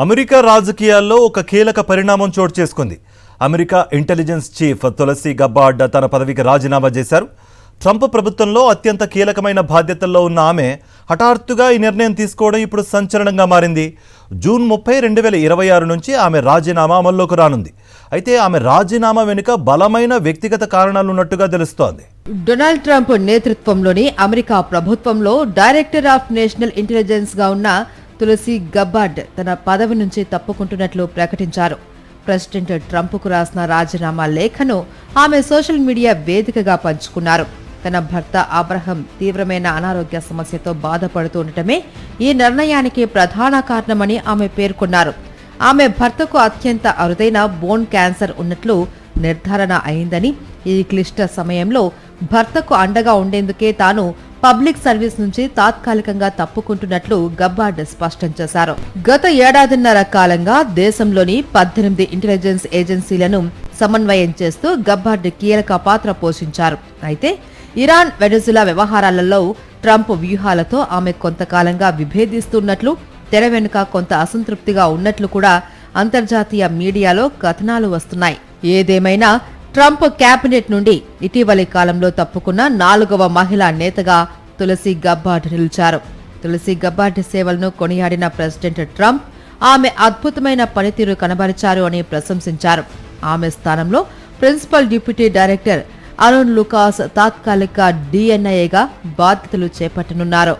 America రాజకీయాల్లో ఒక కీలక పరిణామం చోటు చేసుకుంది. అమెరికా ఇంటెలిజెన్స్ చీఫ్ తులసి గబ్బార్డ్ తన పదవికి రాజీనామా చేశారు. ట్రంప్ ప్రభుత్వంలో అత్యంత కీలకమైన బాధ్యతల్లో ఉన్న ఆమె హఠాత్తుగా ఈ నిర్ణయం తీసుకోవడం ఇప్పుడు సంచలనంగా మారింది. జూన్ 30, 2026 నుంచి ఆమె రాజీనామా అమల్లోకి రానుంది. అయితే ఆమె రాజీనామా వెనుక బలమైన వ్యక్తిగత కారణాలున్నట్టుగా తెలుస్తోంది. డొనాల్డ్ ట్రంప్ నేతృత్వంలోని అమెరికా ప్రభుత్వంలో డైరెక్టర్ ఆఫ్ నేషనల్ ఇంటెలిజెన్స్ గా ఉన్న తులసి గబ్బార్డ్ తన పదవి నుంచి తప్పుకుంటున్నట్లు ప్రకటించారు. ప్రెసిడెంట్ ట్రంప్కు రాసిన రాజీనామా లేఖను ఆమె సోషల్ మీడియా వేదికగా పంచుకున్నారు. తన భర్త అబ్రహం తీవ్రమైన అనారోగ్య సమస్యతో బాధపడుతూ ఉండటమే ఈ నిర్ణయానికి ప్రధాన కారణమని ఆమె పేర్కొన్నారు. ఆమె భర్తకు అత్యంత అరుదైన బోన్ క్యాన్సర్ ఉన్నట్లు నిర్ధారణ అయిందని, ఈ క్లిష్ట సమయంలో భర్తకు అండగా ఉండేందుకే తాను పబ్లిక్ సర్వీస్ నుంచి తాత్కాలికంగా తప్పుకుంటున్నట్లు గబ్బార్డ్ స్పష్టం చేశారు. గత ఏడాదిన్నర కాలంగా దేశంలోని 18 ఇంటెలిజెన్స్ ఏజెన్సీలను సమన్వయం చేస్తూ గబ్బార్డ్ కీలక పాత్ర పోషించారు. అయితే ఇరాన్, వెనెజులా వ్యవహారాలలో ట్రంప్ వ్యూహాలతో ఆమె కొంతకాలంగా విభేదిస్తున్నట్లు, తెర వెనుక కొంత అసంతృప్తిగా ఉన్నట్లు కూడా అంతర్జాతీయ మీడియాలో కథనాలు వస్తున్నాయి. ఏదేమైనా ట్రంప్ కేబినెట్ నుండి ఇటీవలి కాలంలో తప్పుకున్న 4వ మహిళా నేతగా తులసి గబ్బార్డ్ నిలిచారు. తులసి గబ్బార్డ్ సేవలను కొనియాడిన ప్రెసిడెంట్ ట్రంప్ ఆమె అద్భుతమైన పనితీరు కనబరిచారు అని ప్రశంసించారు. ఆమె స్థానంలో ప్రిన్సిపల్ డిప్యూటీ డైరెక్టర్ అరోన్ లూకాస్ తాత్కాలిక DNIగా బాధ్యతలు చేపట్టనున్నారు.